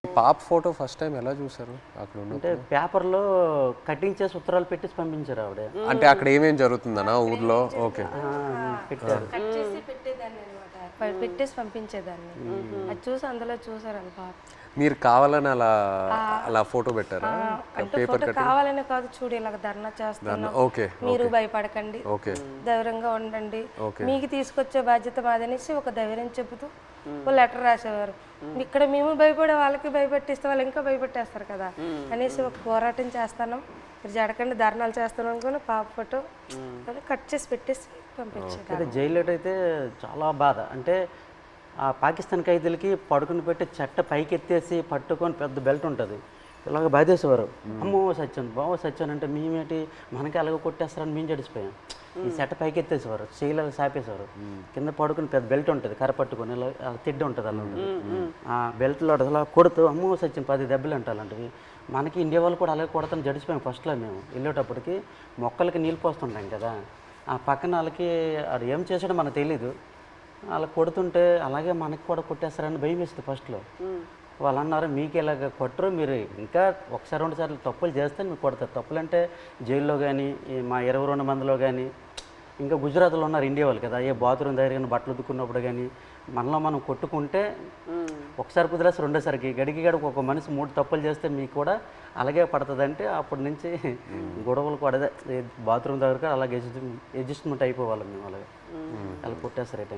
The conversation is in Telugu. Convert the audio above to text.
పాప ఫోటో ఫస్ట్ టైం ఎలా చూసారు అక్కడ అంటే ఉన్నప్పుడు? పేపర్‌లో కటింగ్ చేసి ఉత్తరాలు పెట్టేసి పంపించారు ఆవిడ. అంటే అక్కడ ఏమేం జరుగుతుందనా ఊర్లో? ఓకే. పెట్టారు. కట్ చేసి పెట్టేదాన్ని అనమాట, పెట్టేసి పంపించేదాన్ని. అది చూసి అందులో చూసారని పాప. మీరు కావాలని అలా అలా ఫోటో పెట్టారా? అంటే పేపర్ ఫోటో కటింగ్? కావాలని కాదు, చూడు ఇలాగ ధర్నా చేస్తున్నాం, ఓకే. మీరు భయపడకండి, ఓకే. ధైర్యంగా ఉండండి, ఓకే. మీకు తీసుకొచ్చే బాధ్యత మాదనేసి ఒక ధైర్యం చెబుతూ ఒక లెటర్ రాసేవారు. ఇక్కడ మేము భయపడే వాళ్ళకి భయపెట్టిస్తే వాళ్ళు ఇంకా భయపెట్టేస్తారు కదా అనేసి ఒక పోరాటం చేస్తాను, మీరు జడకండి ధర్నాలు చేస్తాను అనుకుని పాప ఫోటో కట్ చేసి పెట్టేసి పంపించారు. అయితే జైల్లో అయితే చాలా బాధ. అంటే ఆ పాకిస్తాన్ ఖైదీలకి పడుకుని పెట్టి చెట్ట పైకి ఎత్తేసి పట్టుకొని పెద్ద బెల్ట్ ఉంటుంది, ఇలాగ బాధేసేవారు. అమ్మో సచ్చాను బావ సచ్చాను అంటే మేమేంటి మనకి అలాగ కొట్టేస్తారని మేము జడిసిపోయాం. ఈ చెట్ట పైకి ఎత్తేసేవారు, చేయలేదు సాపేసేవారు. కింద పడుకుని పెద్ద బెల్ట్ ఉంటుంది, కర్ర పట్టుకొని ఇలా తిడ్డ ఉంటుంది అలా ఉంటుంది. ఆ బెల్ట్లో అలా కొడుతూ అమ్మో సచ్చాను 10 దెబ్బలు అంటే అలాంటివి. మనకి ఇండియా వాళ్ళు కూడా అలాగే కొడతాను జడిసిపోయాం. ఫస్ట్లో మేము వెళ్ళేటప్పటికి మొక్కలకి నీళ్ళు పోస్తుంటాం కదా, ఆ పక్కన వాళ్ళకి అది ఏం చేసాడో మనకు తెలీదు, అలా కొడుతుంటే అలాగే మనకి కూడా కొట్టేస్తారని భయం వేస్తుంది ఫస్ట్లో. వాళ్ళు అన్నారు మీకు ఇలాగ కొట్టరు, మీరు ఇంకా ఒకసారి 2 సార్లు తప్పులు చేస్తే మీకు కొడతారు. తప్పులు అంటే జైల్లో కానీ మా 22 మందిలో కానీ ఇంకా గుజరాత్లో ఉన్నారు ఇండియా వాళ్ళు కదా, ఏ బాత్రూమ్ దగ్గర కానీ బట్టలు ఉతుక్కున్నప్పుడు కానీ మనలో మనం కొట్టుకుంటే ఒకసారి కుదిరేసి రెండోసారికి గడికి ఒక మనిషి 3 తప్పులు చేస్తే మీకు కూడా అలాగే పడుతుందంటే అప్పటి నుంచి గొడవలు కూడా అదే బాత్రూమ్ దగ్గర అలాగే అడ్జస్ట్మెంట్ అయిపోవాలి మేము అలాగే అలా కొట్టేస్తారు అయితే.